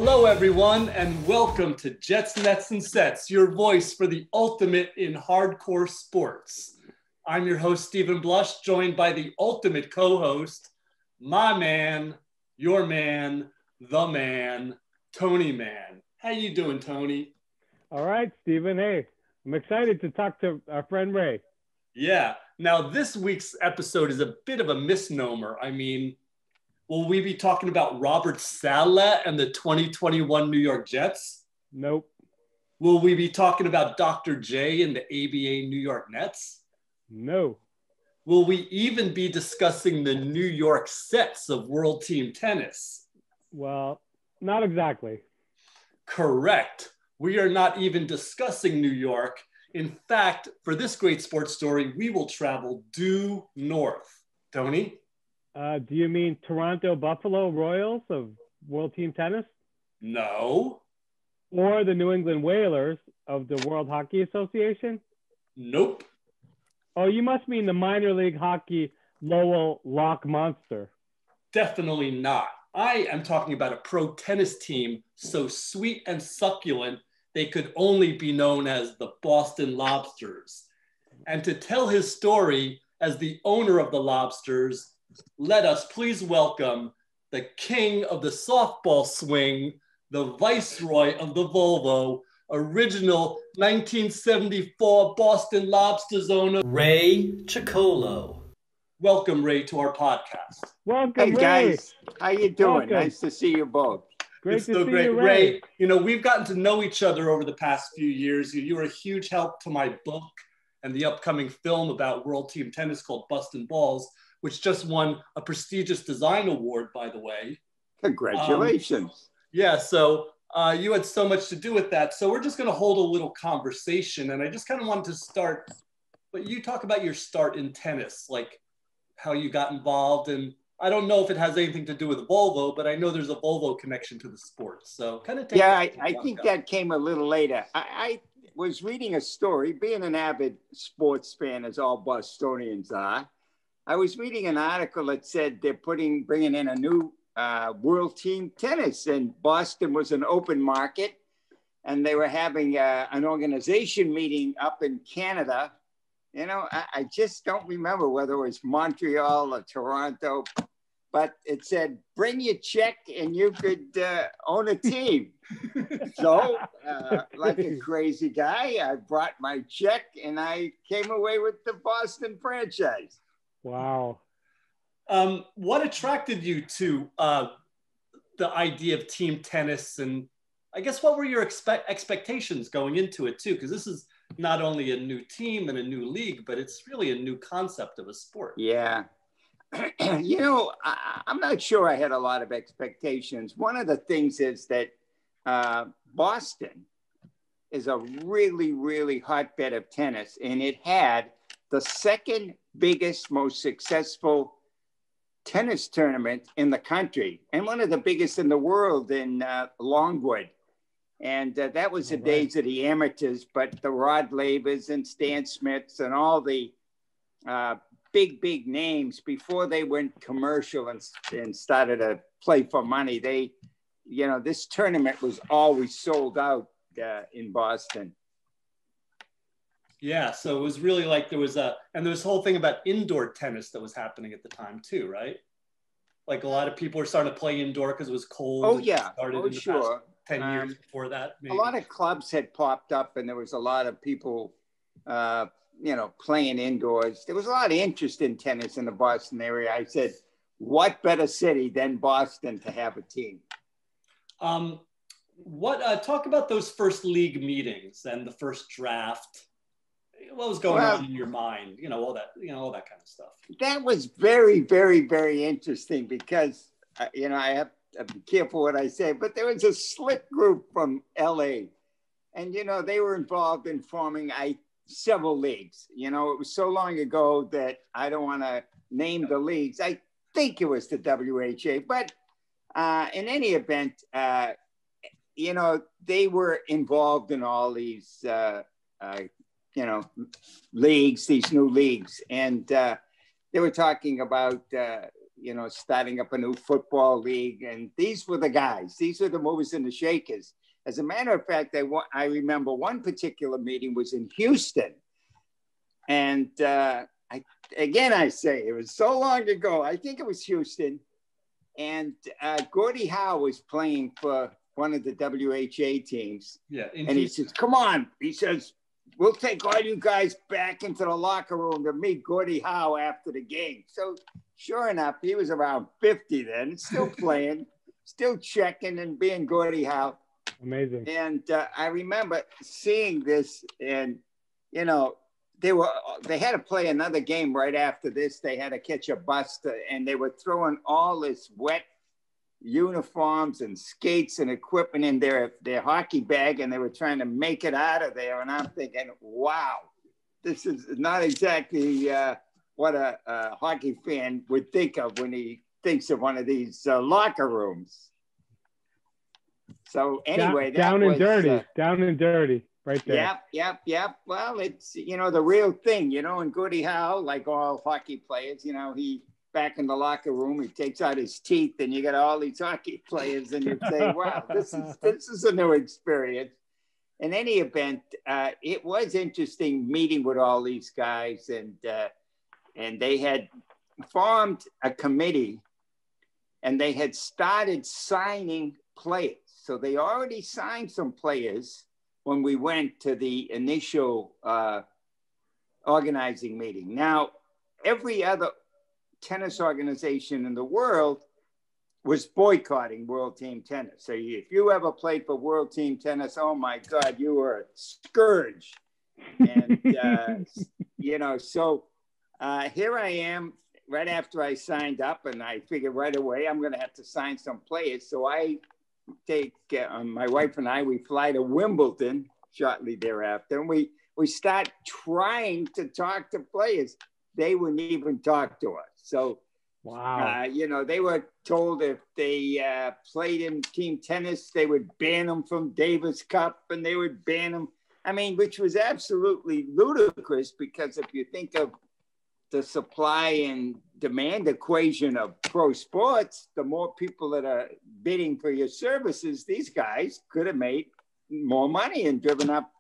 Hello, everyone, and welcome to Jets, Nets, and Sets, your voice for the ultimate in hardcore sports. I'm your host, Stephen Blush, joined by the ultimate co-host, my man, your man, the man, Tony Mann. How you doing, Tony? All right, Stephen. Hey, I'm excited to talk to our friend Ray. Yeah. Now, this week's episode is a bit of a misnomer. I mean, will we be talking about Robert Saleh and the 2021 New York Jets? Nope. Will we be talking about Dr. J and the ABA New York Nets? No. Will we even be discussing the New York sets of World Team Tennis? Well, not exactly. Correct. We are not even discussing New York. In fact, for this great sports story, we will travel due north. Tony? Do you mean Toronto Buffalo Royals of World Team Tennis? No. Or the New England Whalers of the World Hockey Association? Nope. Oh, you must mean the minor league hockey Lowell Lock Monster. Definitely not. I am talking about a pro tennis team so sweet and succulent they could only be known as the Boston Lobsters. And to tell his story as the owner of the Lobsters, let us please welcome the king of the softball swing, the viceroy of the Volvo, original 1974 Boston Lobsters owner, Ray CICCOLO. Welcome, Ray, to our podcast. Welcome, Hey, Ray. guys. How you doing? Welcome. Nice to see you both. Great It's to so see great. you, Ray. You know, we've gotten to know each other over the past few years. You were a huge help to my book and the upcoming film about World Team Tennis called Bustin' Balls, which just won a prestigious design award, by the way. Congratulations. Yeah, so you had so much to do with that. So we're just going to hold a little conversation. And I just kind of wanted to start, but you talk about your start in tennis, like how you got involved. And I don't know if it has anything to do with Volvo, but I know there's a Volvo connection to the sport. So kind of take I think that came a little later. I was reading a story, being an avid sports fan, as all Bostonians are. I was reading an article that said they're bringing in a new World Team Tennis, and Boston was an open market, and they were having an organization meeting up in Canada. You know, I just don't remember whether it was Montreal or Toronto, but it said, bring your check and you could own a team. So, like a crazy guy, I brought my check and I came away with the Boston franchise. Wow. What attracted you to the idea of team tennis? And I guess what were your expectations going into it too? Because this is not only a new team and a new league, but it's really a new concept of a sport. Yeah. You know, I'm not sure I had a lot of expectations. One of the things is that Boston is a really, really hotbed of tennis, and it had the second biggest, most successful tennis tournament in the country, and one of the biggest in the world in Longwood. And that was the days of the amateurs, but the Rod Lavers and Stan Smiths and all the big names, before they went commercial and started to play for money, this tournament was always sold out in Boston. Yeah, so it was really like there was this whole thing about indoor tennis that was happening at the time too, right? Like a lot of people were starting to play indoor because it was cold. Oh, yeah. Oh, sure. 10 years before that, maybe. A lot of clubs had popped up, and there was a lot of people, playing indoors. There was a lot of interest in tennis in the Boston area. I said, what better city than Boston to have a team? Talk about those first league meetings and the first draft. What was going on in your mind? All that kind of stuff. That was very, very, very interesting because, I have to be careful what I say, but there was a slick group from LA, and, they were involved in forming several leagues. It was so long ago that I don't want to name the leagues. I think it was the WHA, but in any event, they were involved in all these, leagues, these new leagues. And they were talking about, starting up a new football league. And these were the guys. These were the movers and the shakers. As a matter of fact, I remember one particular meeting was in Houston. And I say, it was so long ago. I think it was Houston. And Gordie Howe was playing for one of the WHA teams. Yeah. And he says, come on. He says, we'll take all you guys back into the locker room to meet Gordie Howe after the game. So sure enough, he was around 50 then, still playing, still checking and being Gordie Howe. Amazing. And I remember seeing this, and, they had to play another game right after this. They had to catch a bus, and they were throwing all this wet uniforms and skates and equipment in their hockey bag, and they were trying to make it out of there. And I'm thinking, wow, this is not exactly what a hockey fan would think of when he thinks of one of these locker rooms. So anyway, down and dirty, right there. Yep. Well, it's, the real thing, and Gordie Howe, like all hockey players, he back in the locker room, he takes out his teeth, and you got all these hockey players, and you say, wow, this is a new experience. In any event, it was interesting meeting with all these guys, and they had formed a committee, and they had started signing players. So they already signed some players when we went to the initial organizing meeting. Now, every other tennis organization in the world was boycotting World Team Tennis. So if you ever played for World Team Tennis, oh my God, you were a scourge. And, so here I am right after I signed up, and I figured right away I'm going to have to sign some players. So I take my wife and I, we fly to Wimbledon shortly thereafter, and we start trying to talk to players. They wouldn't even talk to us. So, wow. They were told if they played in team tennis, they would ban them from Davis Cup, and they would ban them. I mean, which was absolutely ludicrous, because if you think of the supply and demand equation of pro sports, the more people that are bidding for your services, these guys could have made more money and driven up,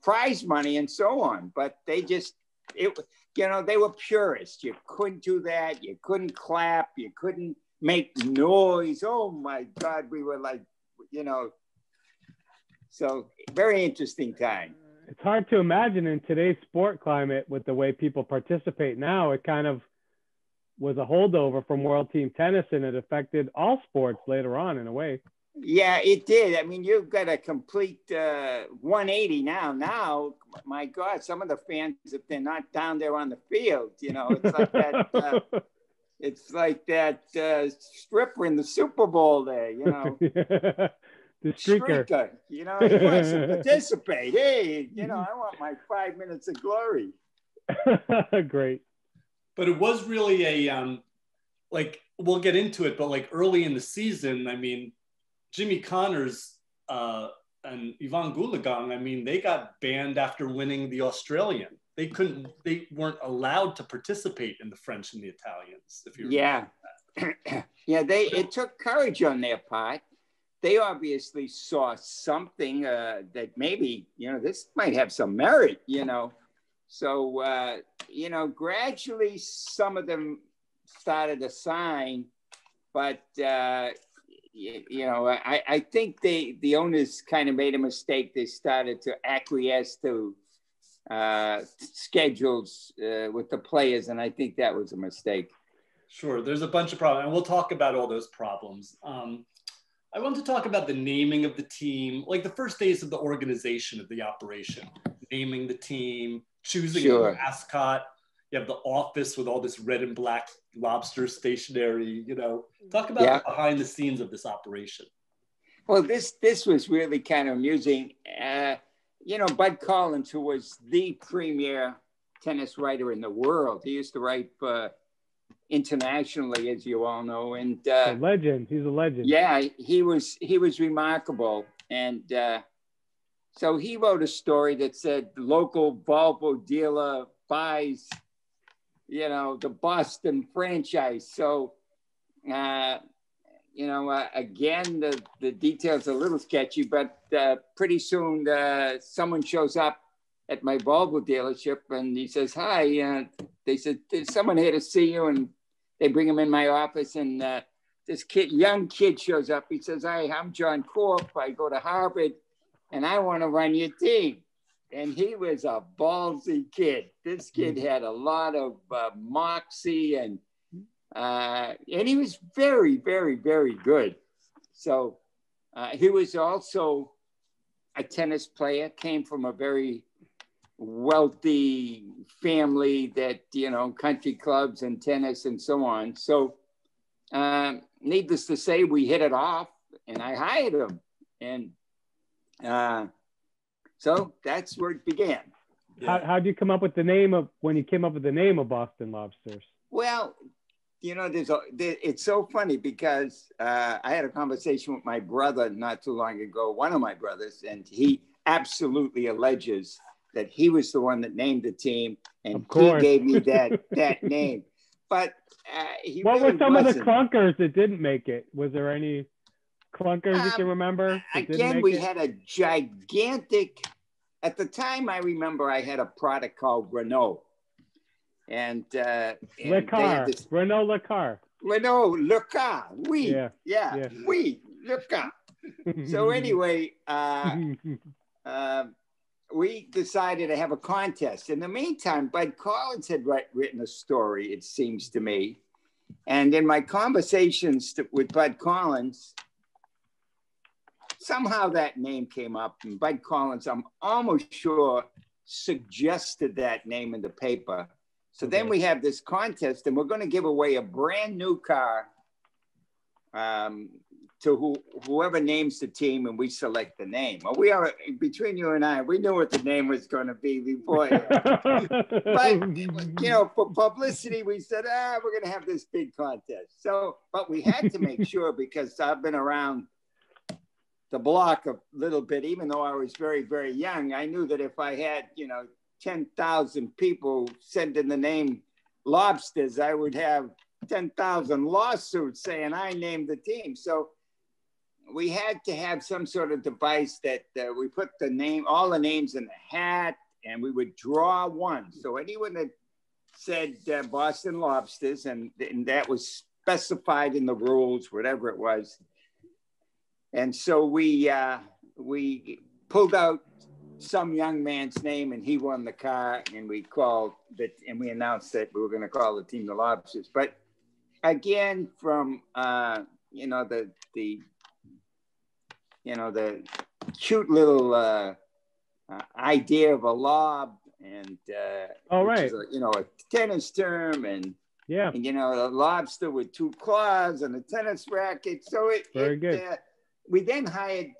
prize money and so on. But they they were purists. You couldn't do that. You couldn't clap. You couldn't make noise. Oh my God, we were like, so very interesting time. It's hard to imagine in today's sport climate with the way people participate now. It kind of was a holdover from World Team Tennis, and it affected all sports later on in a way. Yeah, it did. I mean, you've got a complete 180 now. Now, my God, some of the fans, if they're not down there on the field, it's like that. It's like that stripper in the Super Bowl there, The streaker. He wants to participate. Hey, I want my 5 minutes of glory. Great. But it was really a, we'll get into it, but early in the season, I mean, Jimmy Connors and Yvonne Goolagong, I mean, they got banned after winning the Australian. They weren't allowed to participate in the French and the Italians, if you remember that. Yeah, it took courage on their part. They obviously saw something that maybe, this might have some merit, So, gradually some of them started to sign, but, I think the owners kind of made a mistake. They started to acquiesce to schedules with the players, and I think that was a mistake. Sure, there's a bunch of problems, and we'll talk about all those problems. I want to talk about the naming of the team, the first days of the organization of the operation, naming the team, choosing a mascot. You have the office with all this red and black lobster stationery, talk about the behind the scenes of this operation. Well, this was really kind of amusing. Bud Collins, who was the premier tennis writer in the world, he used to write internationally, as you all know, and a legend. He's a legend. Yeah, he was remarkable, and so he wrote a story that said local Volvo dealer buys you know, the Boston franchise. So, you know, again, the details are a little sketchy, but pretty soon someone shows up at my Volvo dealership and he says, hi, they said, there's someone here to see you. And they bring him in my office and this young kid shows up. He says, hi, I'm John Corp. I go to Harvard and I want to run your team. And he was a ballsy kid. This kid had a lot of moxie and he was very, very, very good. So he was also a tennis player, came from a very wealthy family that, you know, country clubs and tennis and so on. So needless to say, we hit it off and I hired him. And so that's where it began. How'd you come up with the name of, when you came up with the name of Boston Lobsters? Well, you know, it's so funny because I had a conversation with my brother not too long ago, one of my brothers, and he absolutely alleges that he was the one that named the team, and he gave me that name. But he what really were some wasn't. of the clunkers that didn't make it? Was there any clunkers you can remember? Again, we had a gigantic, at the time I remember I had a product called Renault. And Le Car, Renault Le Car. Renault Le Car, oui, yeah. Oui, Le Car. So anyway, we decided to have a contest. In the meantime, Bud Collins had written a story, it seems to me. And in my conversations with Bud Collins, somehow that name came up. And Bud Collins, I'm almost sure, suggested that name in the paper. So then we have this contest and we're going to give away a brand new car to whoever names the team, and we select the name. Well, we are, between you and I, we knew what the name was going to be before. But, you know, for publicity, we said, we're going to have this big contest. So, but we had to make sure, because I've been around the block a little bit, even though I was very, very young. I knew that if I had, you know, 10,000 people sending the name Lobsters, I would have 10,000 lawsuits saying I named the team. So we had to have some sort of device that we put the name, all the names in the hat, and we would draw one. So anyone that said Boston Lobsters, and that was specified in the rules, whatever it was. And so we pulled out some young man's name, and he won the car, and we called that, and we announced that we were going to call the team the Lobsters. But again, from you know, the cute little idea of a lob, and is a, you know, a tennis term, and and you know, a lobster with two claws and a tennis racket. So very good. We then hired,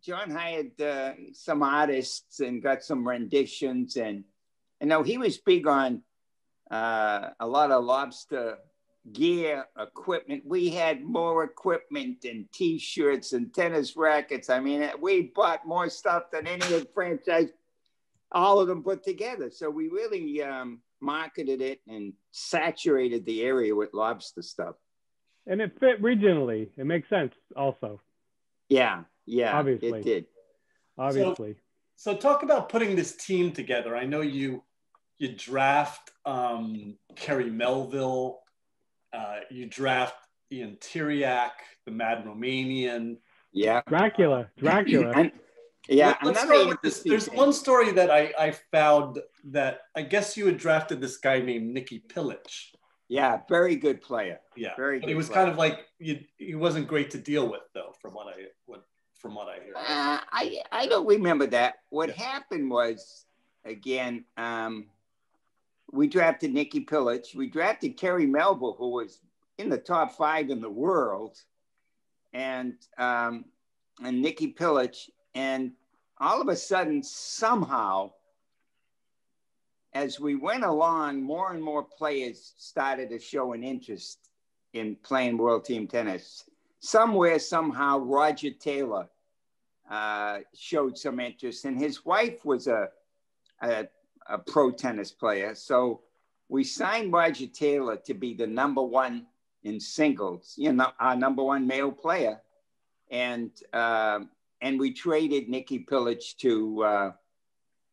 John hired some artists and got some renditions. And you know, he was big on a lot of lobster gear, equipment. We had more equipment and T-shirts and tennis rackets. I mean, we bought more stuff than any of the franchise, all of them put together. So we really marketed it and saturated the area with lobster stuff. And it fit regionally. It makes sense also. Yeah, obviously it did. Obviously. So talk about putting this team together. I know you draft Kerry Melville, you draft Ian Tiriac, the Mad Romanian. Yeah, Dracula. And, let's start with this. There's one story that I found that I guess you had drafted this guy named Nicky Pilic. Yeah, very good player. Yeah, very good. He was player. Kind of like he wasn't great to deal with, though, from what I hear. I don't remember that. What happened was, again, we drafted Nicky Pilic. We drafted Kerry Melville, who was in the top 5 in the world, and Nicky Pilic, and all of a sudden, somehow, as we went along, more and more players started to show an interest in playing World Team Tennis. Somewhere, somehow, Roger Taylor showed some interest, and his wife was a pro tennis player. So we signed Roger Taylor to be the #1 in singles, you know, our #1 male player. And we traded Nicky Pilic to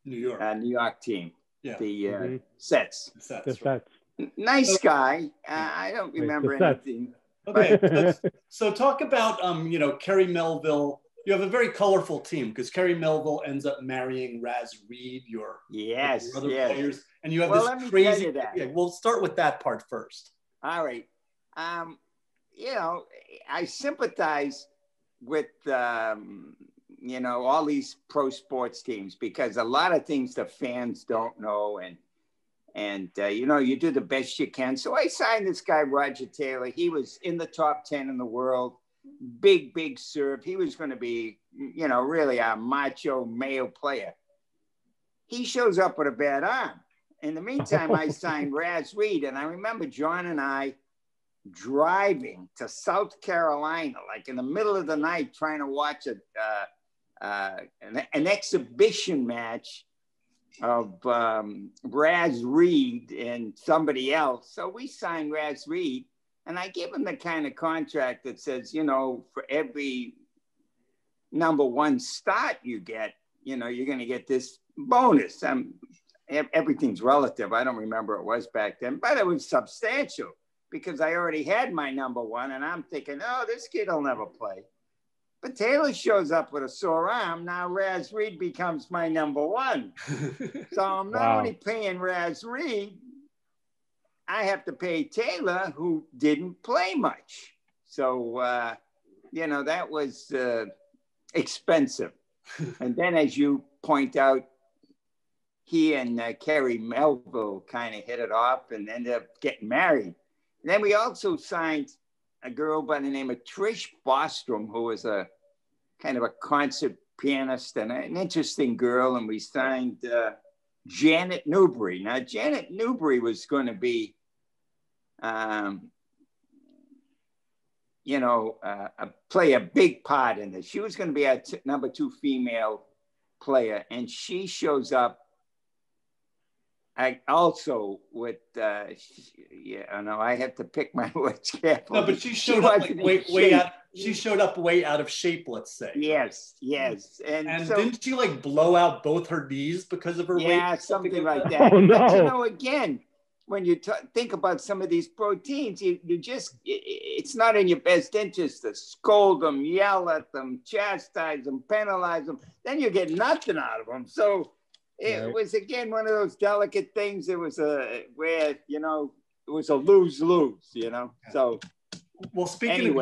New York. New York team. Yeah. The sets. The sets. Nice guy. I don't remember anything. Okay, so talk about you know, Kerry Melville. You have a very colorful team because Kerry Melville ends up marrying Raz Reed, your other players, and you have this crazy. Yeah, we'll start with that part first. All right, you know, I sympathize with you know, all these pro sports teams because a lot of things the fans don't know, and you know, you do the best you can. So I signed this guy, Roger Taylor. He was in the top 10 in the world. Big serve. He was going to be, you know, really a macho male player. He shows up with a bad arm. In the meantime, I signed Raz Reed. And I remember John and I driving to South Carolina, like in the middle of the night, trying to watch an exhibition match of Raz Reed and somebody else. So we signed Raz Reed, and I give him the kind of contract that says, you know, for every #1 start you get, you know, you're going to get this bonus. Everything's relative. I don't remember what it was back then, but it was substantial because I already had my #1, and I'm thinking, oh, this kid will never play. But Taylor shows up with a sore arm. Now Raz Reed becomes my #1. So I'm not only paying Raz Reed, I have to pay Taylor, who didn't play much. So, you know, that was expensive. And then, as you point out, he and Kerry Melville kind of hit it off and ended up getting married. And then we also signed a girl by the name of Trish Bostrom, who was a kind of a concert pianist and an interesting girl. And we signed Janet Newbury. Now, Janet Newbury was going to be, you know, play a big part in this. She was going to be our #2 female player. And she shows up also with, yeah, no, I have to pick my words carefully. No, but she showed up like way out. She showed up way out of shape, let's say. Yes. And so, didn't she like blow out both her knees because of her weight? Yeah, something like that. Oh, no. But you know, again, when you think about some of these proteins, you just, it's not in your best interest to scold them, yell at them, chastise them, penalize them. Then you get nothing out of them. So it was, again, one of those delicate things. It was where, you know, it was a lose-lose, you know? So, well, speaking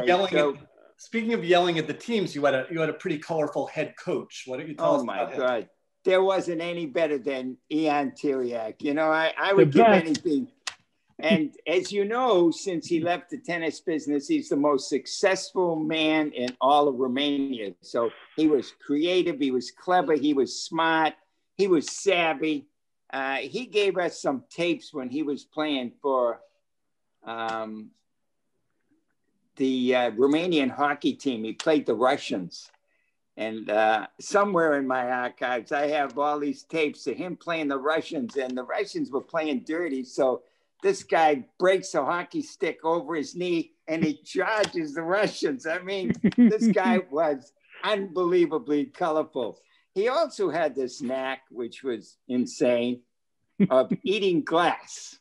of yelling at the teams, you had a pretty colorful head coach. Why don't you tell us about him? Oh, my God. There wasn't any better than Ian Tiriac. You know, I would give anything. And as you know, since he left the tennis business, he's the most successful man in all of Romania. So he was creative, he was clever, he was smart, he was savvy. He gave us some tapes when he was playing for the Romanian hockey team. He played the Russians. And somewhere in my archives, I have all these tapes of him playing the Russians, and the Russians were playing dirty. So this guy breaks a hockey stick over his knee and he charges the Russians. I mean, this guy was unbelievably colorful. He also had this knack, which was insane, of eating glass.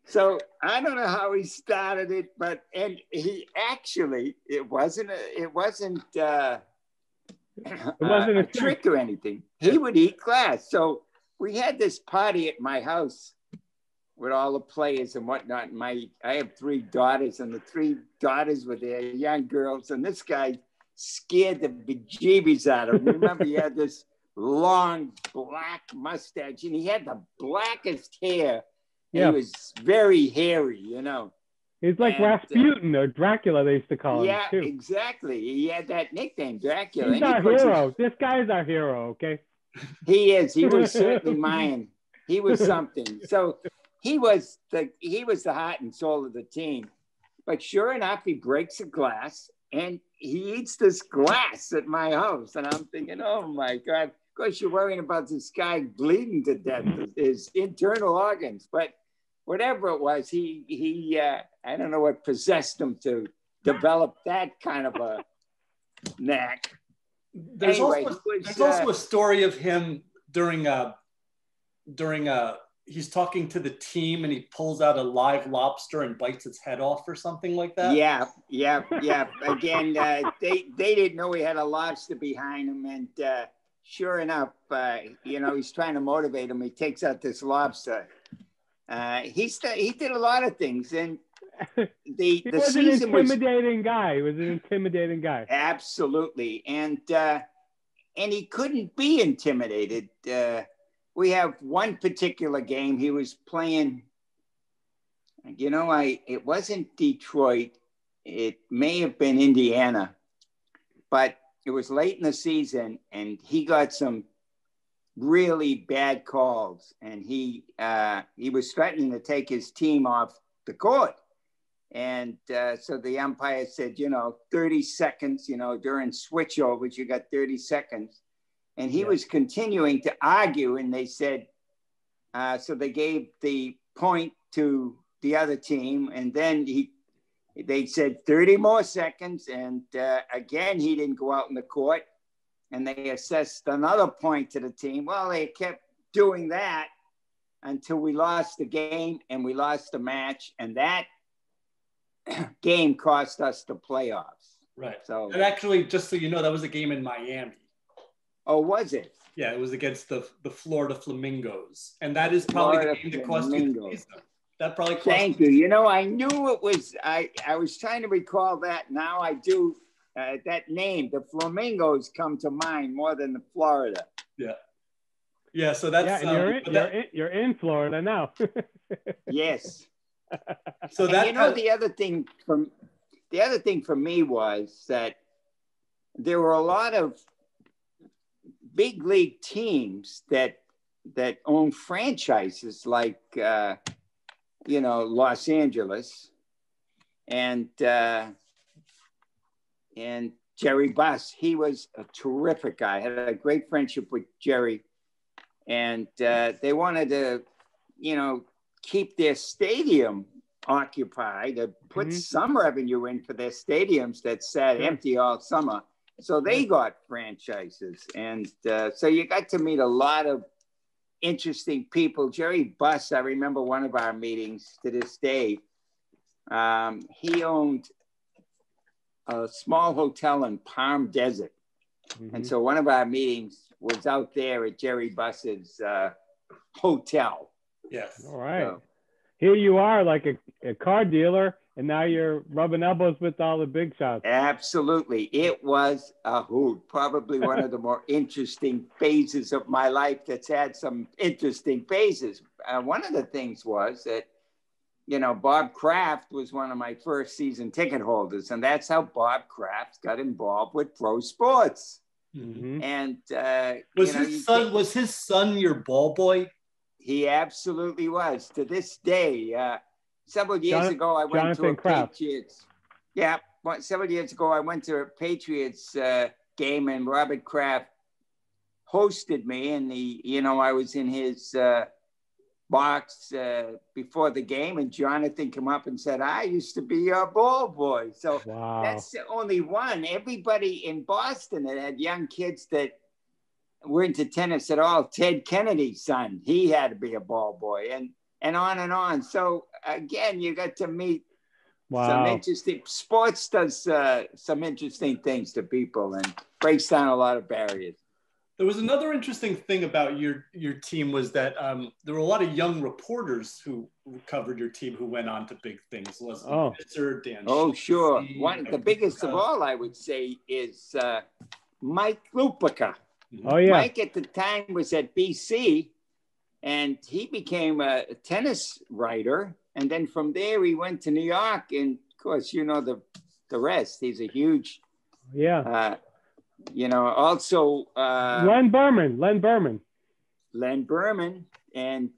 So I don't know how he started it, and he actually, it wasn't a trick or anything. He would eat glass. So we had this party at my house with all the players and whatnot. I have 3 daughters, and the 3 daughters were there, young girls, and this guy scared the bejeebies out of him. Remember, he had this long black mustache, and he had the blackest hair. Yeah. He was very hairy, you know. He's like Rasputin or Dracula, they used to call him. Yeah, too. Exactly. He had that nickname, Dracula. He's our hero. This guy's our hero, okay? He is. He was certainly mine. He was something. So he was the heart and soul of the team. But sure enough, he breaks a glass and he eats this glass at my house. And I'm thinking, oh my God. course, you're worrying about this guy bleeding to death, his internal organs. But whatever it was, he I don't know what possessed him to develop that kind of a knack. There's also a story of him during he's talking to the team and he pulls out a live lobster and bites its head off or something like that. Yeah. Again, they didn't know he had a lobster behind him, and sure enough, he's trying to motivate him. He takes out this lobster. He did a lot of things, and he was an intimidating guy. He was an intimidating guy. Absolutely, and he couldn't be intimidated. We have one particular game he was playing. It wasn't Detroit. It may have been Indiana, but it was late in the season, and he got some really bad calls, and he was threatening to take his team off the court. And so the umpire said, 30 seconds, during switchovers, you got 30 seconds. And he was continuing to argue, and they said, so they gave the point to the other team, and then they said 30 more seconds, and again, he didn't go out in the court, and they assessed another point to the team. Well, they kept doing that until we lost the game, and we lost the match, and that game cost us the playoffs. Right. So, and actually, just so you know, that was a game in Miami. Oh, was it? Yeah, it was against the Florida Flamingos. And that is probably the game that cost you the season. That probably cost Thank you. I knew it was, I was trying to recall that. Now I do, that name, the Flamingos, come to mind more than the Florida. Yeah. Yeah, so that's... you're in Florida now. Yes. So that... the other thing for me was that there were a lot of big league teams that own franchises like Los Angeles and Jerry Buss. He was a terrific guy. I had a great friendship with Jerry, and they wanted to keep their stadium occupied, to put some revenue in for their stadiums that sat empty all summer. So they got franchises. And so you got to meet a lot of interesting people. Jerry Buss, I remember one of our meetings to this day. He owned a small hotel in Palm Desert. And so one of our meetings was out there at Jerry Buss's hotel. Yes. All right. So, here you are, like a car dealer, and now you're rubbing elbows with all the big shots. Absolutely. It was a hoot. Probably one of the more interesting phases of my life that's had some interesting phases. One of the things was that, Bob Kraft was one of my first season ticket holders, and that's how Bob Kraft got involved with pro sports. And was his son your ball boy? He absolutely was. To this day, several years ago, I went to a Patriots. Yeah, several years ago, I went to a Patriots game, and Robert Kraft hosted me, and I was in his box before the game, and Jonathan came up and said, "I used to be your ball boy." So that's the only one. Everybody in Boston that had young kids that were into tennis at all. Ted Kennedy's son, he had to be a ball boy, and on and on. So again, you got to meet some interesting, sports does some interesting things to people and breaks down a lot of barriers. There was another interesting thing about your team was that there were a lot of young reporters who covered your team who went on to big things. Leslie Dan. Oh, sure. The biggest of all, I would say, is Mike Lupica. Oh, yeah. Mike at the time was at BC, and he became a tennis writer. And then from there, he went to New York. And of course, the rest. He's a huge, also Len Berman. And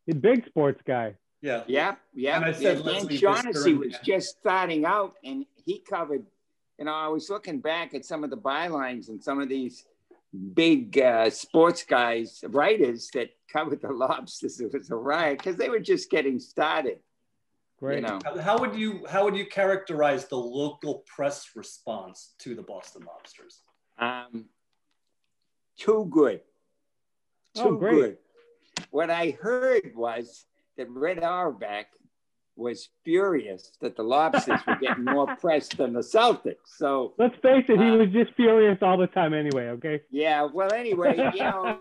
he's a big sports guy. Yeah. And I said Dan Shaughnessy was just starting out, and he covered, I was looking back at some of the bylines and some of these big sports guys, writers that covered the Lobsters. It was a riot because they were just getting started. Great. You know. How would you characterize the local press response to the Boston Lobsters? Too good. Too great. good. What I heard was that Red Auerbach was furious that the Lobsters were getting more press than the Celtics. So let's face it, he was just furious all the time anyway, okay? Yeah, well, anyway, you know,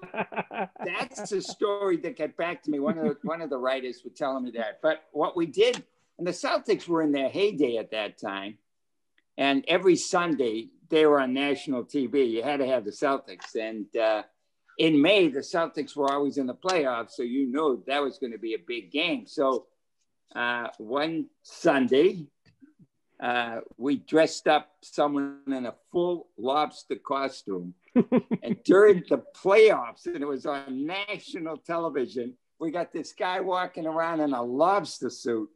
that's a story that got back to me. One of the writers were telling me that. But what we did, and the Celtics were in their heyday at that time, and every Sunday they were on national TV. You had to have the Celtics. And in May, the Celtics were always in the playoffs, so you knew that was going to be a big game. So one Sunday, we dressed up someone in a full lobster costume. And during the playoffs, and it was on national television, we got this guy walking around in a lobster suit.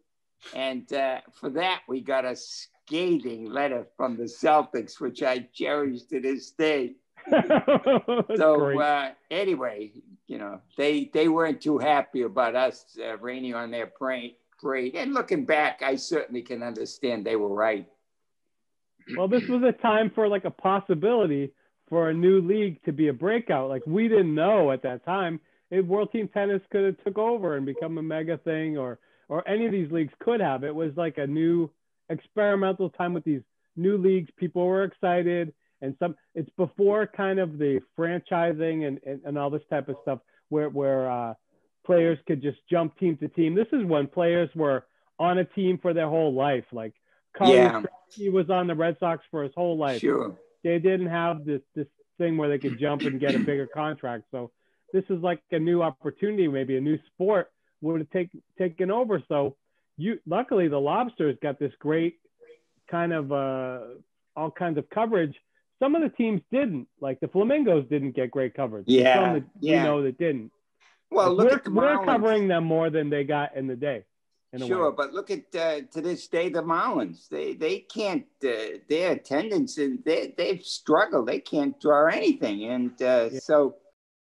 And for that, we got a scathing letter from the Celtics, which I cherish to this day. So anyway, you know, they weren't too happy about us raining on their parade. And looking back, I certainly can understand they were right. Well, this was a time for like a possibility for a new league to be a breakout. Like we didn't know at that time if World Team Tennis could have took over and become a mega thing, or any of these leagues could have. It was like a new experimental time with these new leagues. People were excited, and it's before kind of the franchising and all this type of stuff where players could just jump team to team. This is when players were on a team for their whole life. Like he was on the Red Sox for his whole life. Sure. They didn't have this thing where they could jump and get a bigger contract. So this is like a new opportunity, maybe a new sport would have taken over. So luckily the Lobsters got this great kind of all kinds of coverage. Some of the teams didn't, like the Flamingos didn't get great coverage. Yeah. We know that didn't. Well, like look at the Marlins. We're covering them more than they got in the day. Sure, but look at to this day the Marlins. They can't their attendance, and they've struggled. They can't draw anything, and so